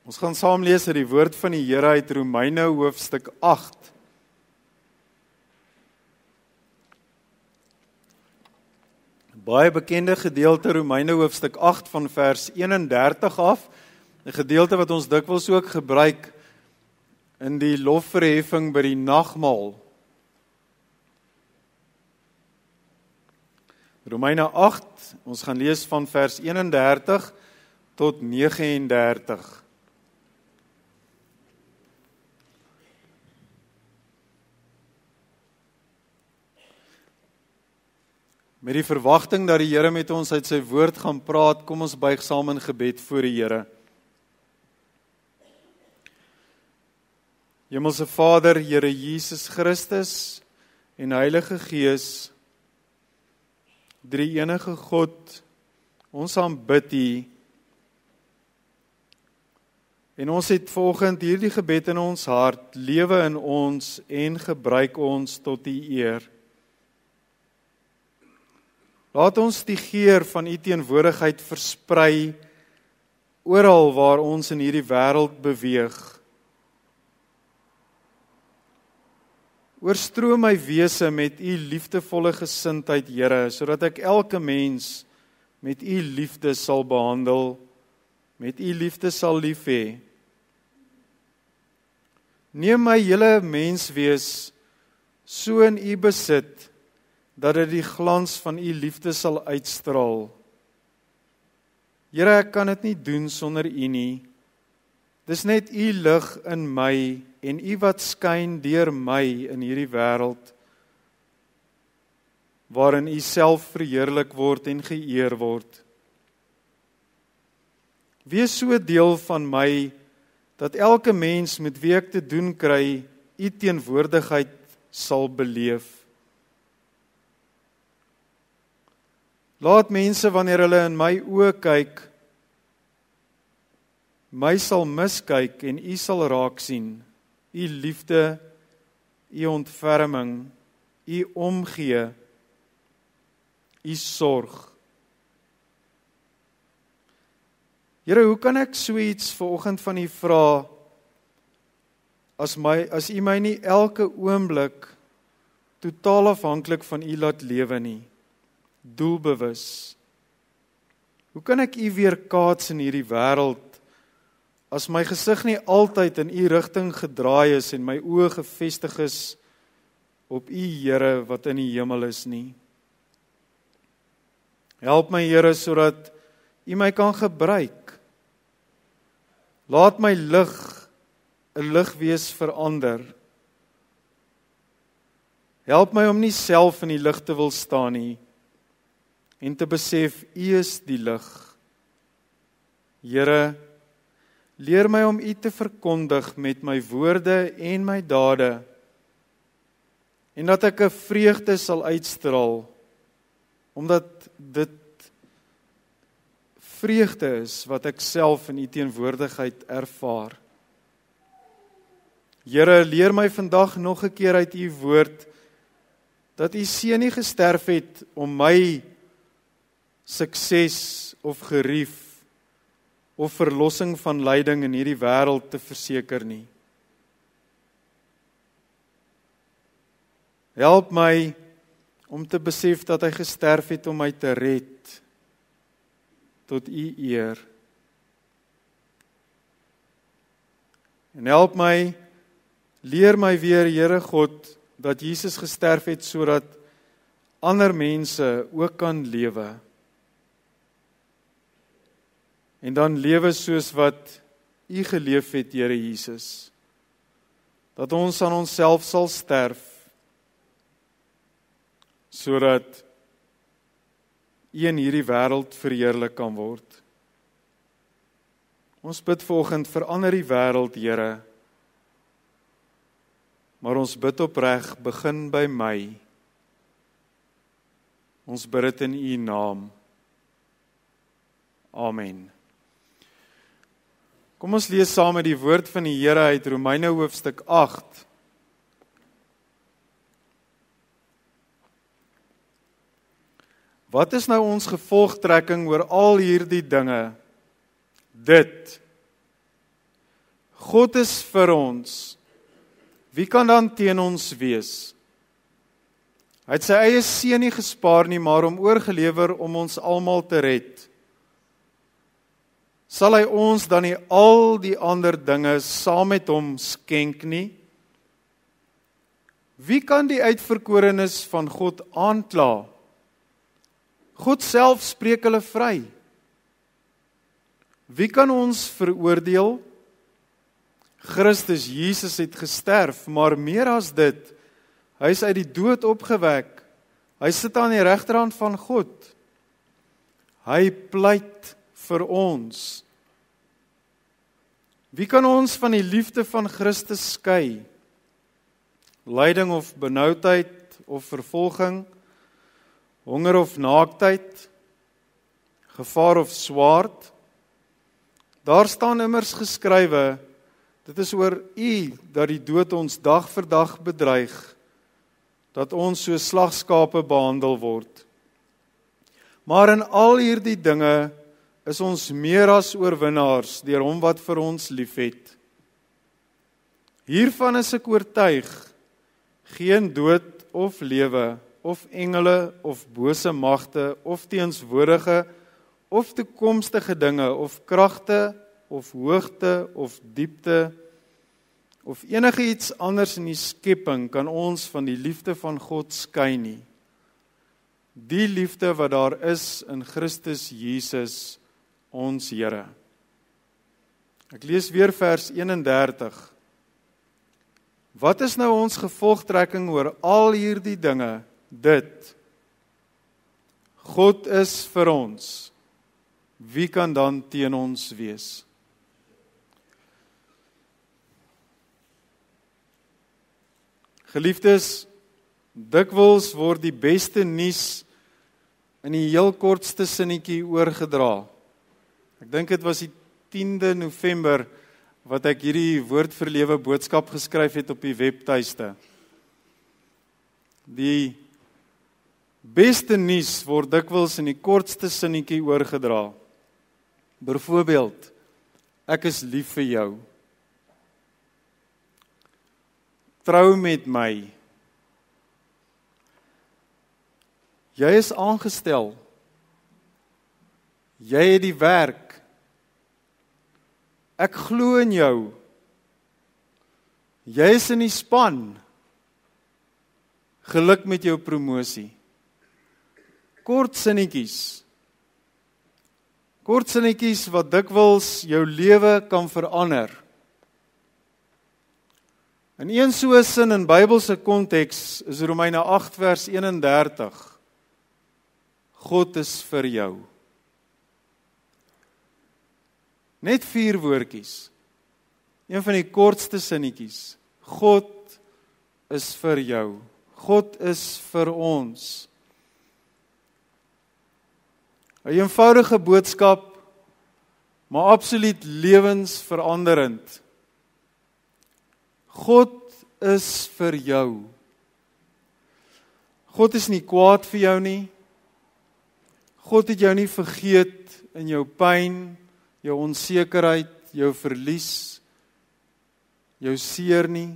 Ons gaan saam lees uit die woord van die Here uit Romeine hoofstuk 8. Baie bekende gedeelte Romeine hoofstuk 8 van vers 31 af. 'n Gedeelte wat ons dikwels ook gebruik in die lofverheffing by die nagmaal. Romeine 8, ons gaan lees van vers 31 tot 39. Met die verwagting dat die Here met ons uit sy woord gaan praat, kom ons buig saam in gebed voor die Here. Hemelse Vader, Here Jesus Christus en Heilige Gees, drie enige God, ons aanbid U. En ons het vanoggend hierdie gebed in ons hart, lewe in ons en gebruik ons tot U eer. Laat ons die geur van U teenwoordigheid versprei oral waar ons in hierdie wêreld beweeg. Oorstroom my wese met U liefdevolle gesindheid, Here, sodat ek elke mens met U liefde sal behandel, met U liefde sal lief hê. Neem my hele menswees so in U besit, dat dit die glans van U liefde sal uitstraal. Here, ek kan dit nie doen sonder U nie. Dis net U lig in my en U wat skyn deur my in hierdie wêreld, waarin U self verheerlik word en geëer word. Wees so deel van my, dat elke mens met wie ek te doen kry, U teenwoordigheid sal beleef. Laat mense, wanneer hulle in my oë kyk, my sal miskyk en U sal raak sien. U liefde, U ontferming, U omgee, U sorg. Here, hoe kan ek so iets vanoggend van U vra, as U my nie elke oomblik totaal afhanklik van U laat lewe nie? Doelbewus. Hoe kan ek U weerkaats in hierdie wêreld, as my gesig nie altyd in U rigting gedraai is en my oë gefestig is op U, Here, wat in die hemel is nie? Help my, Here, sodat U my kan gebruik. Laat my lig 'n lig wees vir ander. Help my om nie self in die lig te wil staan nie, en te besef, U is die lig. Here, leer my om U te verkondig met my woorde en my dade, en dat ek 'n vreugde sal uitstraal, omdat dit vreugde is wat ek self in U teenwoordigheid ervaar. Here, leer my vandag nog 'n keer uit U woord, dat U seun nie gesterf het om my sukses of gerief of verlossing van lyding in hierdie wêreld te verseker nie. Help my om te besef dat hy gesterf het om my te red, tot U eer. En help my, leer my weer, Here God, dat Jesus gesterf het sodat ander mense ook kan lewe. En dan lewe soos wat U geleef het, Here Jesus. Dat ons aan onsself sal sterf, sodat U in hierdie wêreld verheerlik kan word. Ons bid vanoggend, verander die wêreld, Here. Maar ons bid opreg, begin by my. Ons bid dit in U naam. Amen. Kom ons lees saam met die woord van die Here uit Romeine hoofstuk 8. Wat is nou ons gevolgtrekking oor al hierdie dinge? Dit: God is vir ons, wie kan dan teen ons wees? Hy het sy eie seun nie gespaar nie, maar hom oorgelewer om ons almal te red. Sal hy ons dan nie al die ander dinge saam met hom skenk nie? Wie kan die uitverkorenes van God aankla? God self spreek hulle vry. Wie kan ons veroordeel? Christus Jesus het gesterf, maar meer as dit, hy is uit die dood opgewek. Hy sit aan die regterhand van God. Hy pleit vir ons. Wie kan ons van die liefde van Christus skei? Lyding of benoudheid of vervolging, honger of naaktheid, gevaar of swaard? Daar staan immers geskrywe, dit is oor U dat die dood ons dag vir dag bedreig, dat ons so slagskape behandel word. Maar in al hierdie dinge is ons meer as oorwinnaars deur hom wat vir ons liefhet. Hiervan is ek oortuig, geen dood of lewe, of engele, of bose magte, of teenswoordige, of toekomstige dinge, of kragte, of hoogte, of diepte, of enige iets anders in die skepping kan ons van die liefde van God skei nie. Die liefde wat daar is in Christus Jesus, ons Here. Ek lees weer vers 31. Wat is nou ons gevolgtrekking oor al hierdie dinge? Dit. God is vir ons. Wie kan dan teen ons wees? Geliefdes, dikwels word die beste nuus in die heel kortste sinnetjie oorgedra. Ek dink dit was die 10de November wat ek hierdie Woord vir Lewe boodskap geskryf het op die webtuiste. Die beste nuus word dikwels in die kortste sinnetjie oorgedra. Byvoorbeeld, ek is lief vir jou. Trou met my. Jy is aangestel. Jy het die werk. Ek glo in jou. Jy is in die span. Geluk met jou promosie. Kort sinnetjies. Kort sinnetjies wat dikwels jou lewe kan verander. In een so sin in Bybelse konteks is Romeine 8 vers 31. God is vir jou. Net 4 woordjies. Een van die kortste sinnetjies. God is vir jou. God is vir ons. 'n eenvoudige boodskap, maar absoluut lewensveranderend. God is vir jou. God is nie kwaad vir jou nie. God het jou nie vergeet in jou pyn, jou onsekerheid, jou verlies, jou seer nie.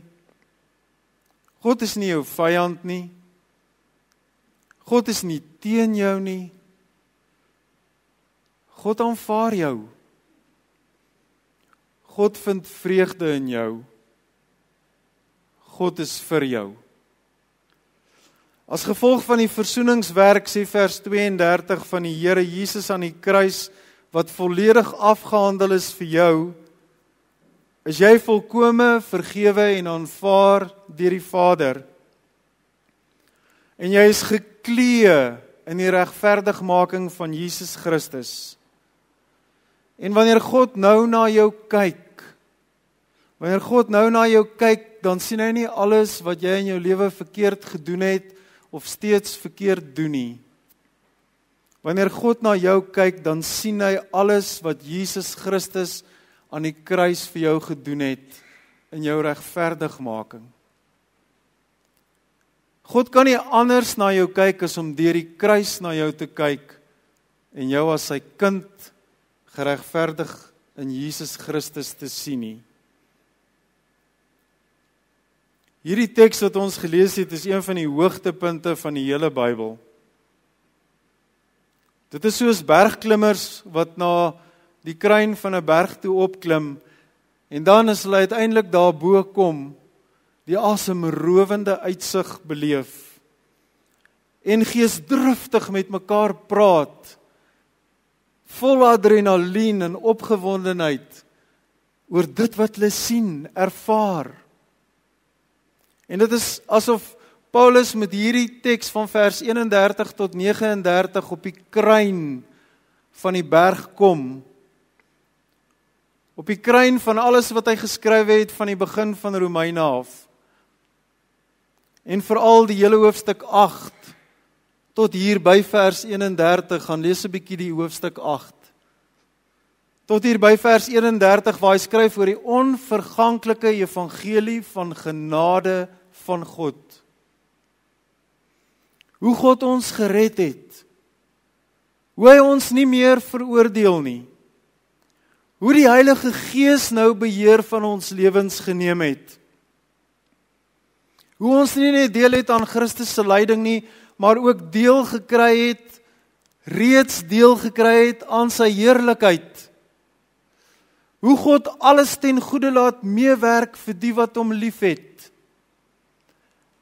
God is nie jou vyand nie. God is nie teen jou nie. God aanvaar jou. God vind vreugde in jou. God is vir jou. As gevolg van die versoeningswerk, sê vers 32 van die Here Jesus aan die kruis, wat volledig afgehandel is vir jou, is jy volkome vergewe en aanvaar deur die Vader. En jy is geklee in die regverdigmaking van Jesus Christus. En wanneer God nou na jou kyk, dan sien hy nie alles wat jy in jou lewe verkeerd gedoen het, of steeds verkeerd doen nie. Wanneer God na jou kyk, dan sien hy alles wat Jesus Christus aan die kruis vir jou gedoen het, in jou regverdigmaking. God kan nie anders na jou kyk as om deur die kruis na jou te kyk, en jou as sy kind geregverdig in Jesus Christus te sien nie. Hierdie teks wat ons gelees het, is een van die hoogtepunte van die hele Bybel. Dit is soos bergklimmers wat na die kruin van 'n berg toe opklim, en dan as hulle uiteindelik daarbo kom, die asemrowende uitsig beleef, en geesdriftig met mekaar praat, vol adrenalien en opgewondenheid, oor dit wat hulle sien, ervaar. En dit is asof Paulus met hierdie teks van vers 31 tot 39 op die kruin van die berg kom. Op die kruin van alles wat hy geskryf het van die begin van Romeine af. En veral die hele hoofstuk 8 tot hier by vers 31, gaan lees 'n bietjie die hoofstuk 8. Tot hier by vers 31 waar hy skryf oor die onverganklike evangelie van genade van God. Hoe God ons gered het. Hoe hy ons nie meer veroordeel nie. Hoe die Heilige Gees nou beheer van ons lewens geneem het. Hoe ons nie net deel het aan Christus se lyding nie, maar ook deel gekry het, reeds deel gekry het aan sy heerlikheid. Hoe God alles ten goeie laat meewerk vir die wat hom liefhet.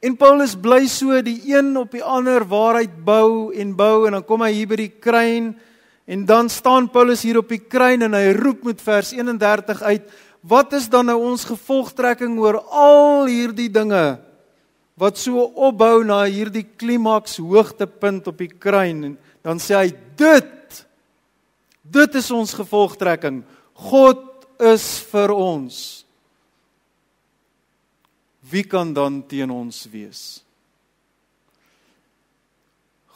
En Paulus bly so die een op die ander waarheid bou, en dan kom hy hier by die kruin, en dan staan Paulus hier op die kruin, en hy roep met vers 31 uit, wat is dan nou ons gevolgtrekking oor al hierdie dinge, wat so opbou na hierdie klimaks hoogtepunt op die kruin, en dan sê hy, dit is ons gevolgtrekking, God is vir ons. Wie kan dan teen ons wees?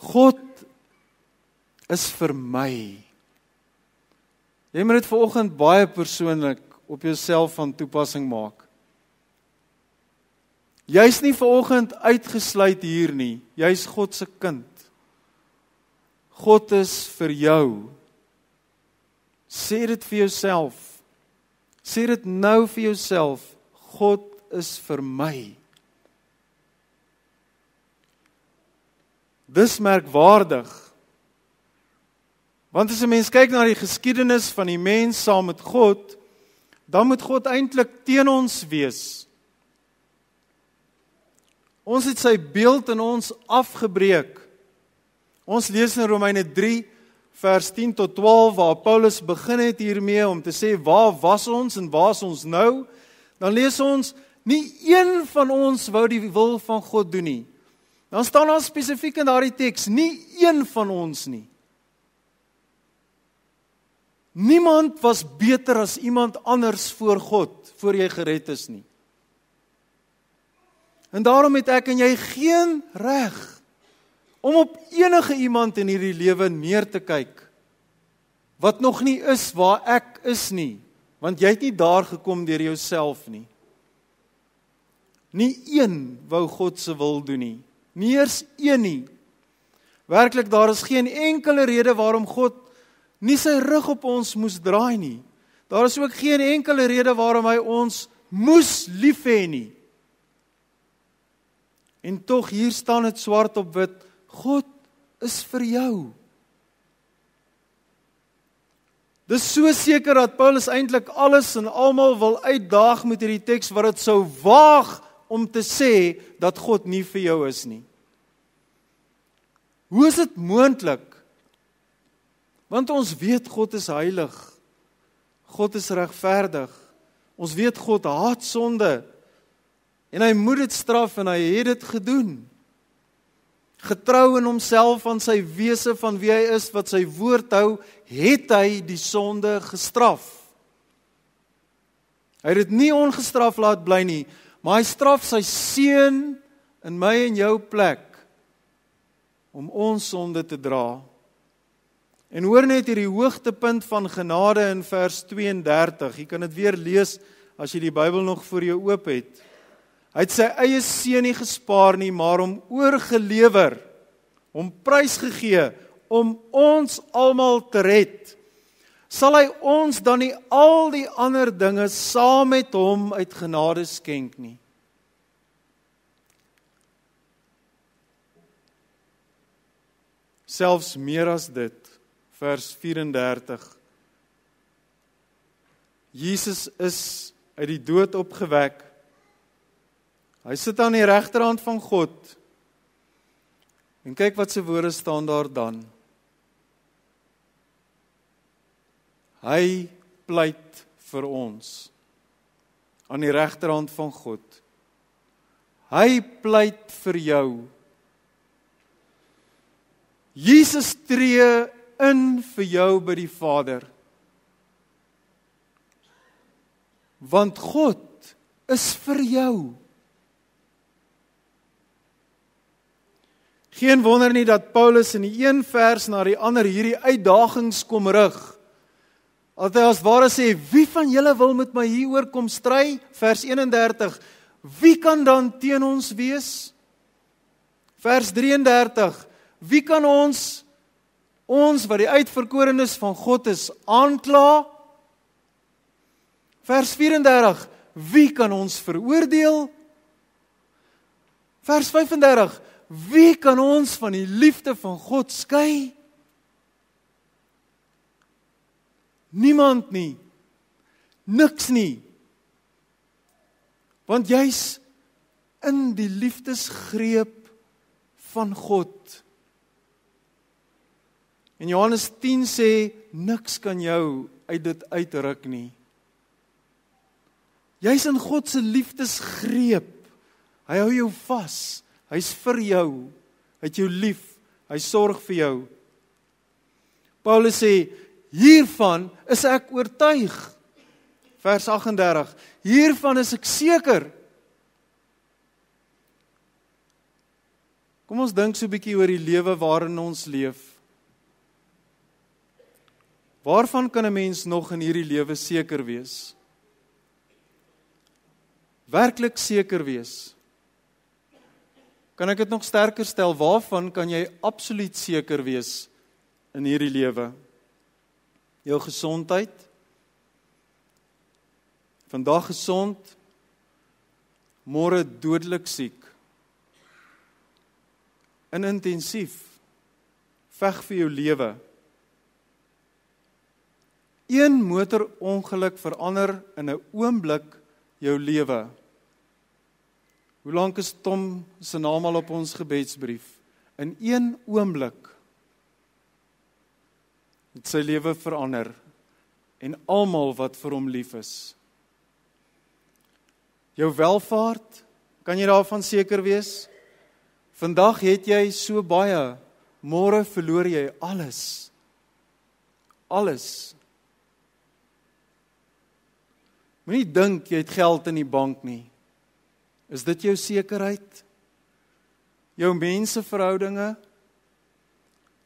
God is vir my. Jy moet dit vanoggend baie persoonlik op jouself van toepassing maak. Jy's nie vanoggend uitgesluit hier nie, jy's God se kind. God is vir jou. Sê dit vir jouself. Sê dit nou vir jouself, God is vir my. Dis merkwaardig. Want as 'n mens kyk na die geskiedenis van die mens saam met God, dan moet God eintlik teen ons wees. Ons het sy beeld in ons afgebreek. Ons lees in Romeine 3, vers 10 tot 12, waar Paulus begin het hiermee om te sê, waar was ons en waar is ons nou? Dan lees ons, nie een van ons wou die wil van God doen nie. Dan staan daar spesifiek in daardie teks, nie een van ons nie. Niemand was beter as iemand anders voor God, voor jy gered is nie. En daarom het ek en jy geen reg om op enige iemand in hierdie lewe neer te kyk, wat nog nie is waar ek is nie, want jy het nie daar gekom deur jouself nie. Nie een wou God se wil doen nie, nie eers een nie. Werklik, daar is geen enkele rede waarom God nie sy rug op ons moes draai nie. Daar is ook geen enkele rede waarom hy ons moes lief hê nie. En tog hier staan dit swart op wit, God is vir jou. Dis so seker dat Paulus eintlik alles en almal wil uitdaag met hierdie teks wat dit sou waag om te sê dat God nie vir jou is nie. Hoe is dit moontlik? Want ons weet God is heilig. God is regverdig. Ons weet God haat sonde. En hy moet dit straf en hy het dit gedoen. Getrou in homself aan sy wese van wie hy is, wat sy woord hou, het hy die sonde gestraf. Hy het dit nie ongestraf laat bly nie, maar hy straf sy seun in my en jou plek om ons sonde te dra. En hoor net hierdie hoogtepunt van genade in vers 32. Jy kan dit weer lees as jy die Bybel nog voor jou oop het. Hy het sy eie seun nie gespaar nie, maar hom oorgelewer, hom prysgegee, om ons almal te red. Sal hy ons dan nie al die ander dinge saam met hom uit genade skenk nie? Selfs meer as dit, vers 34. Jesus is uit die dood opgewek. Hy sit aan die regterhand van God. En kyk wat sy woorde staan daar dan. Hy pleit vir ons aan die regterhand van God. Hy pleit vir jou. Jesus tree in vir jou by die Vader. Want God is vir jou. Geen wonder nie dat Paulus in die een vers na die ander hierdie uitdagings kom rig. Dat hy as ware sê, wie van julle wil met my hieroor kom stry? Vers 31, wie kan dan teen ons wees? Vers 33, wie kan ons wat die uitverkorenes van God is, aankla? Vers 34, wie kan ons veroordeel? Vers 35, wie kan ons van die liefde van God skei? Niemand nie. Niks nie. Want jy's in die liefdesgreep van God. En Johannes 10 sê, niks kan jou uit dit uitruk nie. Jy's in God se liefdesgreep. Hy hou jou vas. Hy's vir jou. Hy het jou lief. Hy sorg vir jou. Paulus sê, hiervan is ek oortuig. Vers 38. Hiervan is ek seker. Kom ons dink so 'n bietjie oor die lewe waarin ons leef. Waarvan kan 'n mens nog in hierdie lewe seker wees? Werklik seker wees. Kan ek dit nog sterker stel, waarvan kan jy absoluut seker wees in hierdie lewe? Jou gesondheid. Vandag gesond, môre dodelik siek. En intensief. Veg vir jou lewe. Een motorongeluk verander in 'n oomblik jou lewe. Hoe lank is Tom se naam al op ons gebedsbrief? In een oomblik het sy lewe verander en almal wat vir hom lief is. Jou welvaart, kan jy daarvan seker wees? Vandag het jy so baie, môre verloor jy alles. Alles. Moenie dink jy het geld in die bank nie. Is dit jou sekerheid? Jou menseverhoudinge?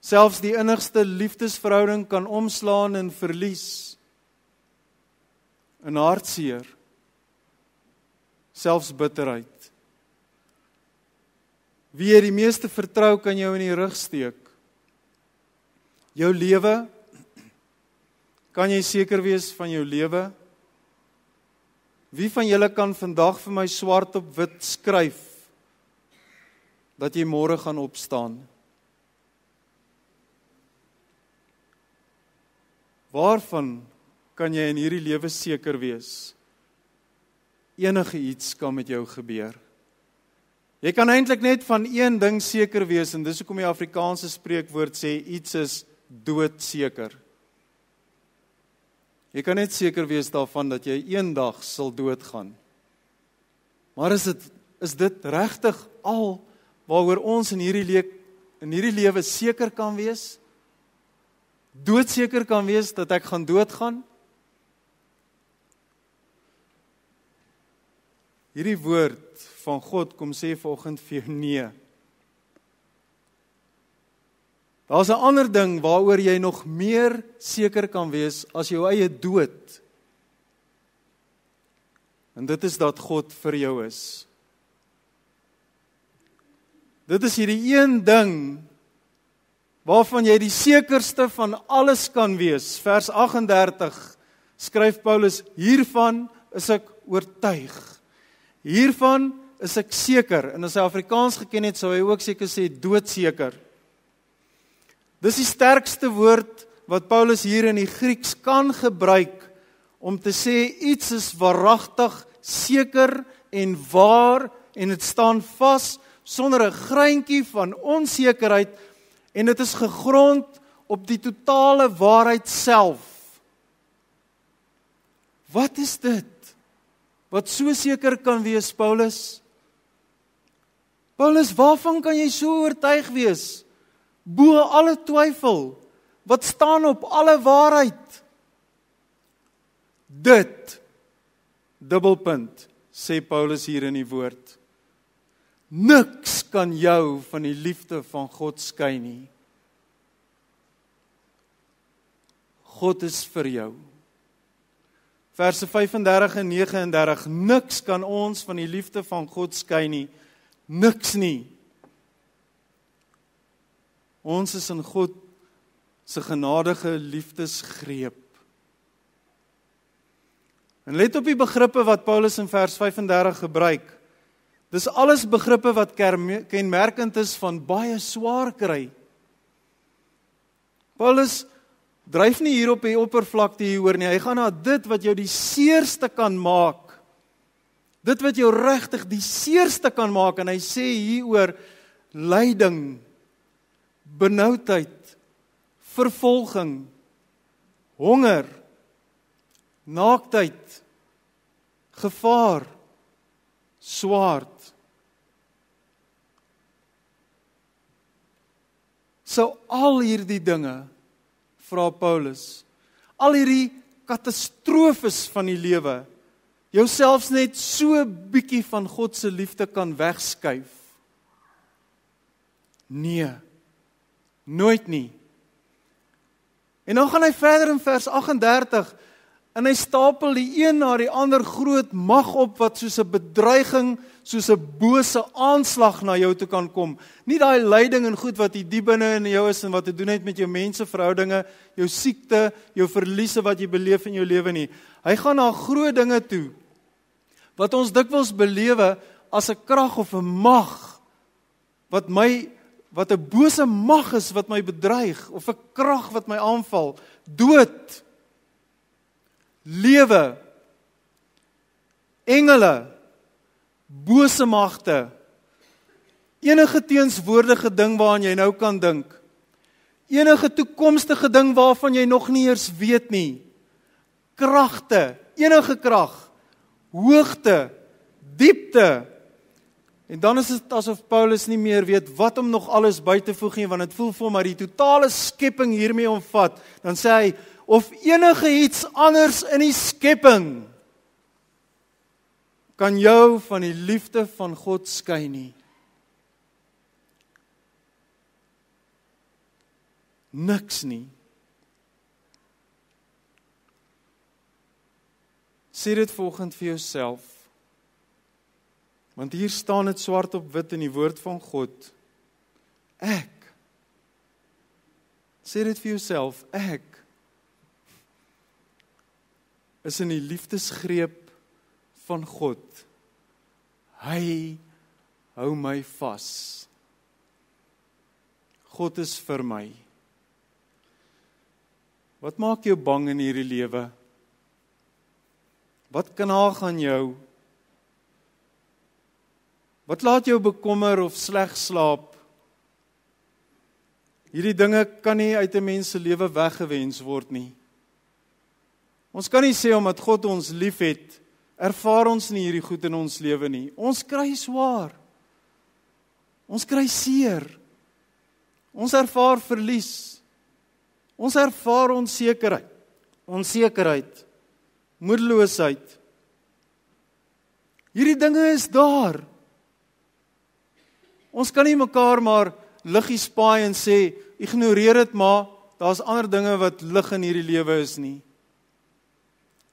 Selfs die innigste liefdesverhouding kan omslaan in verlies, in hartseer, selfs bitterheid. Wie jy die meeste vertrou kan jou in die rug steek. Jou lewe, kan jy seker wees van jou lewe? Wie van julle kan vandag vir my swart op wit skryf, dat jy môre gaan opstaan? Waarvan kan jy in hierdie lewe seker wees? Enige iets kan met jou gebeur. Jy kan eintlik net van een ding seker wees, en dis hoekom die Afrikaanse spreekwoord sê, iets is doodseker. Jy kan net seker wees daarvan dat jy eendag sal doodgaan. Maar is dit regtig al waaroor ons in hierdie lewe seker kan wees? Doodseker kan wees dat ek gaan doodgaan? Hierdie woord van God kom sê vanoggend vir jou nee. Daar's 'n ander ding waaroor jy nog meer seker kan wees as jou eie dood. En dit is dat God vir jou is. Dit is hierdie een ding waarvan jy die sekerste van alles kan wees. Vers 38 skryf Paulus, hiervan is ek oortuig. Hiervan is ek seker. En as hy Afrikaans geken het, sou hy ook seker sê doodseker. Dis die sterkste woord wat Paulus hier in die Grieks kan gebruik om te sê iets is waaragtig, seker en waar en dit staan vas sonder 'n greintjie van onsekerheid en dit is gegrond op die totale waarheid self. Wat is dit? Wat so seker kan wees, Paulus? Paulus, waarvan kan jy so oortuig wees? Bo alle twyfel. Wat staan op alle waarheid? Dit, dubbelpunt, sê Paulus hier in die woord. Niks kan jou van die liefde van God skei nie. God is vir jou. Verse 35 en 39, niks kan ons van die liefde van God skei nie. Niks nie. Ons is in God se genadige liefdesgreep. En let op die begrippe wat Paulus in vers 35 gebruik. Dis alles begrippe wat kenmerkend is van baie swaar kry. Paulus dryf nie hier op die oppervlakte hieroor nie. Hy gaan na dit wat jou die seerste kan maak. Dit wat jou regtig die seerste kan maak. En hy sê hieroor lyding, benoudheid, vervolging, honger, naaktheid, gevaar, swaard. So al hierdie dinge, vra Paulus, al hierdie katastrofes van die lewe, jou selfs net so bietjie van God se liefde kan wegskuif. Nee, nooit nie. En dan gaan hy verder in vers 38, en hy stapel die een na die ander groot mag op, wat soos 'n bedreiging, soos 'n bose aanslag na jou toe kan kom. Nie daai lyding en goed wat hier diep binne in jou is, en wat te doen het met jou menseverhoudinge, jou siekte, jou verliese wat jy beleef in jou lewe nie. Hy gaan na groot dinge toe, wat ons dikwels belewe as 'n krag of 'n mag, wat 'n bose mag is wat my bedreig, of 'n krag wat my aanval, dood, lewe, engele, bose magte, enige teenswoordige ding waaraan jy nou kan dink, enige toekomstige ding waarvan jy nog nie eers weet nie, kragte, enige krag, hoogte, diepte, en dan is dit asof Paulus nie meer weet wat om nog alles by te voeg nie, want dit voel vir hom maar die totale skepping hiermee omvat. Dan sê hy, of enige iets anders in die skepping kan jou van die liefde van God skei nie. Niks nie. Sê dit vanoggend vir jouself. Want hier staan dit swart op wit in die woord van God. Ek. Sê dit vir jouself, ek is in die liefdesgreep van God. Hy hou my vas. God is vir my. Wat maak jou bang in hierdie lewe? Wat knaag aan jou? Wat laat jou bekommer of sleg slaap? Hierdie dinge kan nie uit 'n mens se lewe weggewens word nie. Ons kan nie sê omdat God ons liefhet, ervaar ons nie hierdie goed in ons lewe nie. Ons kry swaar. Ons kry seer. Ons ervaar verlies. Ons ervaar onsekerheid, moedeloosheid. Hierdie dinge is daar. Ons kan nie mekaar maar liggies paai en sê, ignoreer dit maar, daar's ander dinge wat lig in hierdie lewe is nie.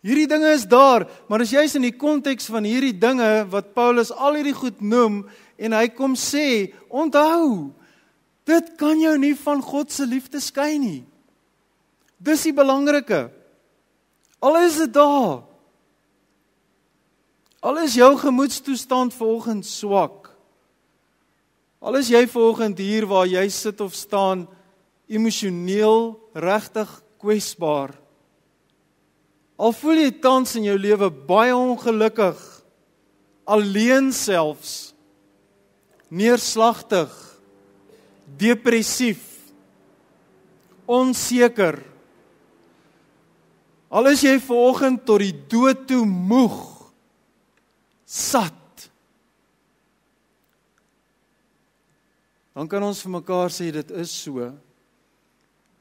Hierdie dinge is daar, maar as jy's in die konteks van hierdie dinge, wat Paulus al hierdie goed noem, en hy kom sê, onthou, dit kan jou nie van God se liefde skei nie. Dis die belangrike. Al is dit daar. Al is jou gemoedstoestand vanoggend swak. Al is jy vanoggend hier waar jy sit of staan, emosioneel regtig kwesbaar. Al voel jy tans in jou lewe baie ongelukkig, alleen selfs, neerslagtig, depressief, onseker. Al is jy vanoggend tot die dood toe moeg, sat, dan kan ons vir mekaar sê, dit is so.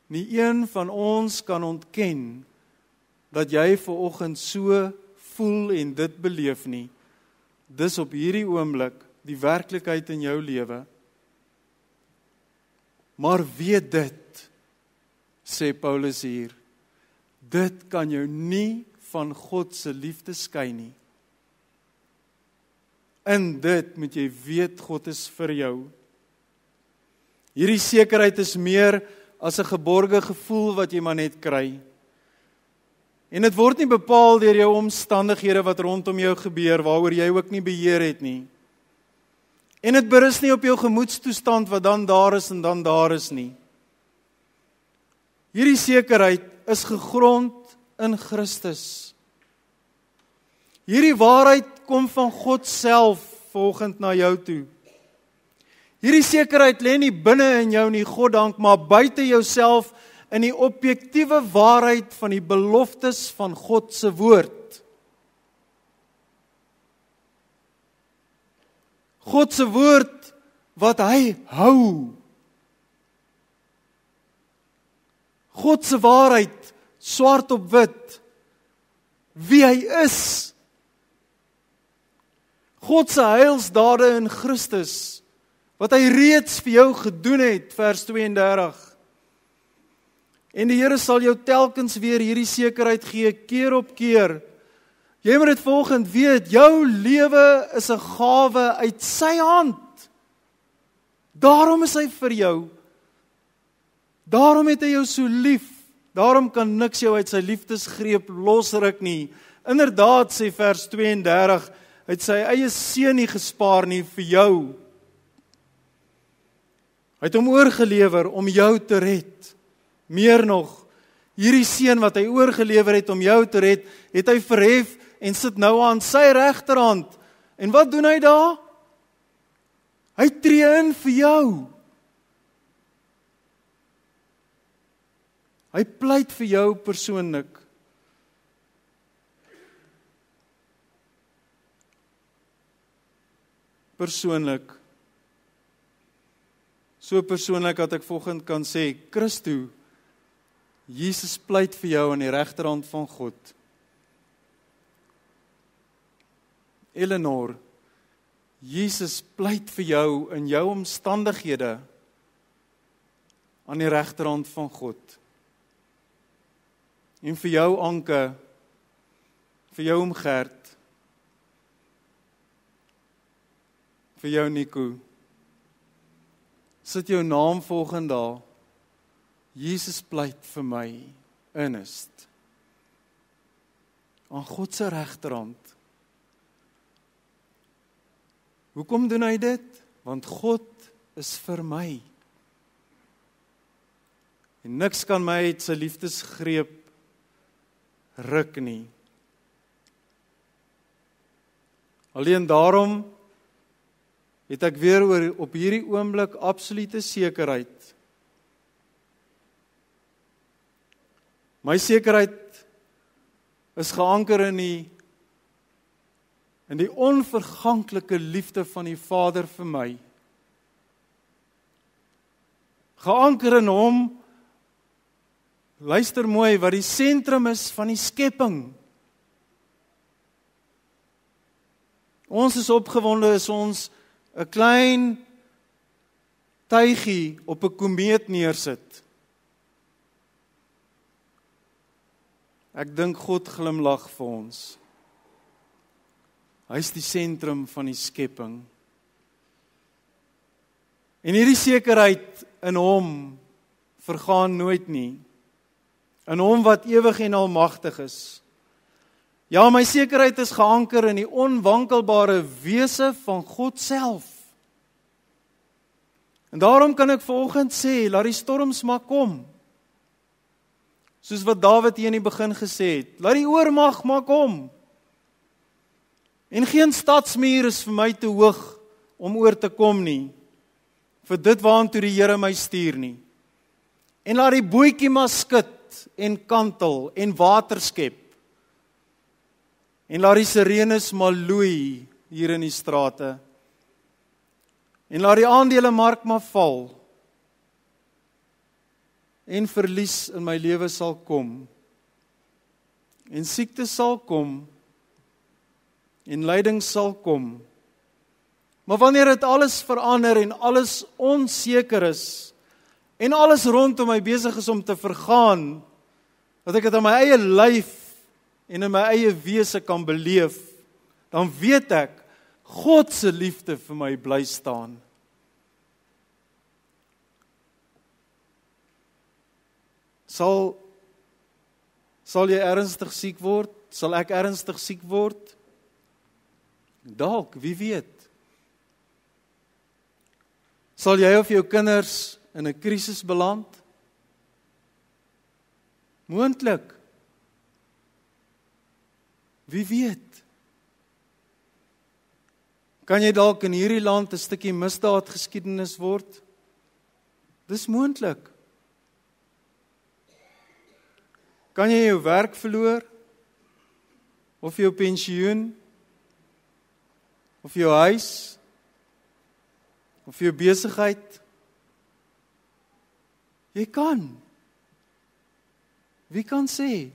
Nie een van ons kan ontken, dat jy vanoggend so voel en dit beleef nie. Dis op hierdie oomblik die werklikheid in jou lewe. Maar weet dit, sê Paulus hier, dit kan jou nie van God se liefde skei nie. In dit moet jy weet, God is vir jou. Hierdie sekerheid is meer as 'n geborge gevoel wat jy maar net kry. En dit word nie bepaal deur jou omstandighede wat rondom jou gebeur, waaroor jy ook nie beheer het nie. En dit berus nie op jou gemoedstoestand wat dan daar is en dan daar is nie. Hierdie sekerheid is gegrond in Christus. Hierdie waarheid kom van God self volgend na jou toe. Hierdie sekerheid lê nie binne in jou nie, God dank, maar buite jouself in die objektiewe waarheid van die beloftes van God se woord. God se woord wat hy hou. God se waarheid, swart op wit, wie hy is. God se heilsdade in Christus, wat hy reeds vir jou gedoen het, vers 32. En die Here sal jou telkens weer hierdie sekerheid gee, keer op keer. Jy moet dit volgend weet, jou lewe is 'n gawe uit sy hand. Daarom is hy vir jou. Daarom het hy jou so lief. Daarom kan niks jou uit sy liefdesgreep losruk nie. Inderdaad, sê vers 32, hy het sy eie seun nie gespaar nie vir jou. Hy het hom oorgelewer om jou te red. Meer nog, hierdie seun wat hy oorgelewer het om jou te red, het hy verhef en sit nou aan sy regterhand. En wat doen hy daar? Hy tree in vir jou. Hy pleit vir jou persoonlik. So persoonlik dat ek volgend kan sê, Christo, Jesus pleit vir jou aan die regterhand van God. Eleanor, Jesus pleit vir jou in jou omstandighede aan die regterhand van God. En vir jou Anke, vir jou oom Gert, vir jou Nico, sit jou naam volgende daar. Jesus pleit vir my, Ernest, aan God se regterhand. Hoekom doen hy dit? Want God is vir my. En niks kan my uit sy liefdesgreep ruk nie. Alleen daarom het ek weer op hierdie oomblik absolute sekerheid. My sekerheid is geanker in die onverganklike liefde van die Vader vir my. Geanker in hom, luister mooi, wat die sentrum is van die skepping. Ons is opgewonde, is ons 'n klein tuigie op 'n komeet neersit. Ek dink God glimlag vir ons. Hy is die sentrum van die skepping. En hierdie sekerheid in hom vergaan nooit nie. In hom wat ewig en almagtig is. Ja, my sekerheid is geanker in die onwankelbare wese van God self. En daarom kan ek vanoggend sê, laat die storms maar kom. Soos wat Dawid hier in die begin gesê het, laat die oormag maar kom. En geen stadsmuur is vir my te hoog om oor te kom nie, vir dit waantoe die Here my stuur nie. En laat die bootjie maar skud en kantel en water skep. En laat die sirenes maar loei hier in die strate. En laat die aandelemark maar val. En verlies in my lewe sal kom. En siekte sal kom. En lyding sal kom. Maar wanneer dit alles verander en alles onseker is, en alles rondom my besig is om te vergaan, dat ek dit in my eie lyf en in my eie wese kan beleef, dan weet ek, God se liefde vir my bly staan. Sal jy ernstig siek word? Sal ek ernstig siek word? Dalk, wie weet. Sal jy of jou kinders in 'n krisis beland? Moontlik. Wie weet? Kan jy dalk in hierdie land 'n stukkie misdaadgeskiedenis word? Dis moontlik. Kan jy jou werk verloor? Of jou pensioen? Of jou huis? Of jou besigheid? Jy kan. Wie kan sê?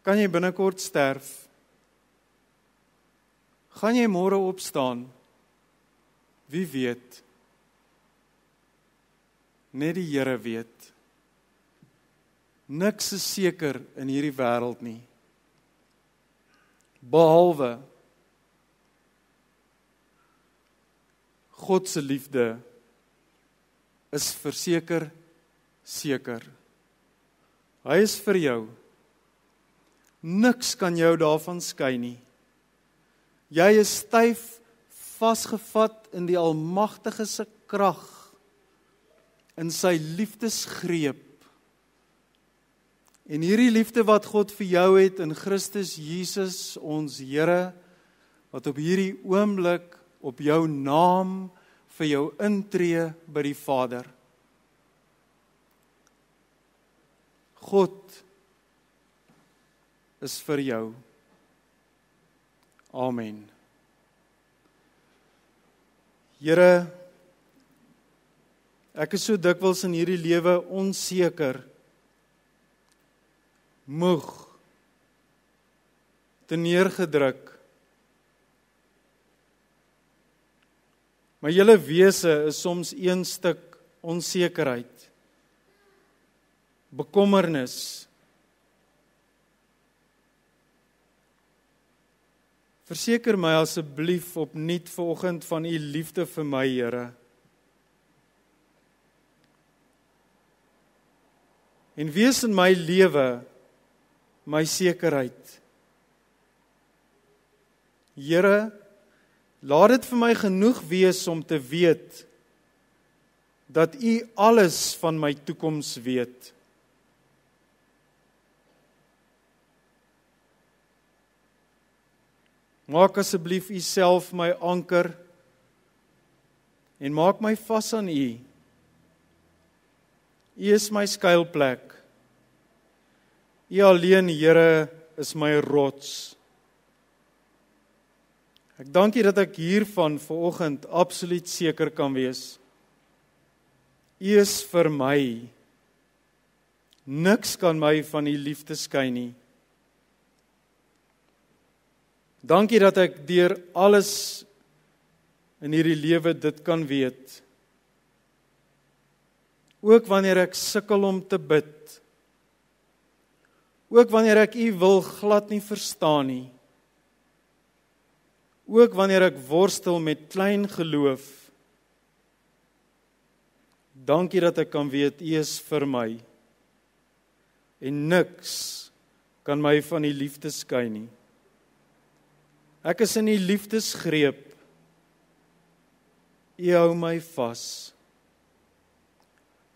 Kan jy binnekort sterf? Gaan jy môre opstaan? Wie weet? Net die Here weet. Niks is seker in hierdie wêreld nie. Behalwe God se liefde is verseker seker. Hy is vir jou. Niks kan jou daarvan skei nie. Jy is styf vasgevat in die Almagtige se krag, in sy liefdesgreep. En hierdie liefde wat God vir jou het in Christus Jesus, ons Here, wat op hierdie oomblik op jou naam vir jou intree by die Vader. God is vir jou. Amen. Here, ek is so dikwels in hierdie lewe onseker, moeg, teneergedruk. My hele wese is soms een stuk onsekerheid, bekommernis. Verseker my asseblief opnuut vanoggend van u liefde vir my, Here. En wees in my lewe my sekerheid. Here, laat dit vir my genoeg wees om te weet dat u alles van my toekoms weet. Maak asseblief u self my anker en maak my vas aan u. U is my skuilplek. U alleen, Here, is my rots. Ek dank U dat ek hiervan vanoggend absoluut seker kan wees. U is vir my. Niks kan my van U liefde skei nie. Dankie dat ek deur alles in hierdie lewe dit kan weet. Ook wanneer ek sukkel om te bid. Ook wanneer ek U wil glad nie verstaan nie. Ook wanneer ek worstel met klein geloof. Dankie dat ek kan weet U is vir my. En niks kan my van U liefde skei nie. Ek is in U liefdesgreep U hou my vas.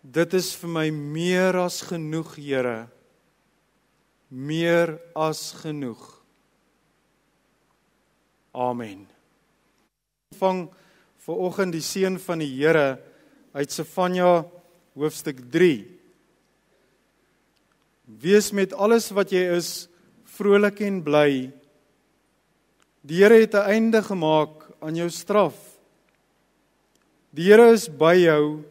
Dit is vir my meer as genoeg, Here. Meer as genoeg. Amen. Ontvang vanoggend die seën van die Here uit Sefanja hoofstuk 3. Wees met alles wat jy is, vrolik en bly. Die Here het 'n einde gemaak aan jou straf. Die Here is by jou,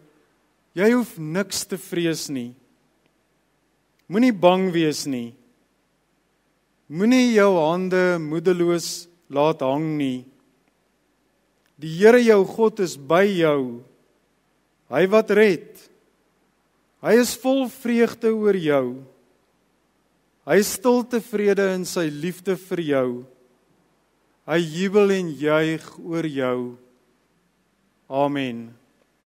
jy hoef niks te vrees nie. Moenie bang wees nie. Moenie jou hande moedeloos laat hang nie. Die Here jou God is by jou, hy wat red. Hy is vol vreugde oor jou. Hy is stil tevrede in sy liefde vir jou. Hy jubel en juig oor jou. Amen.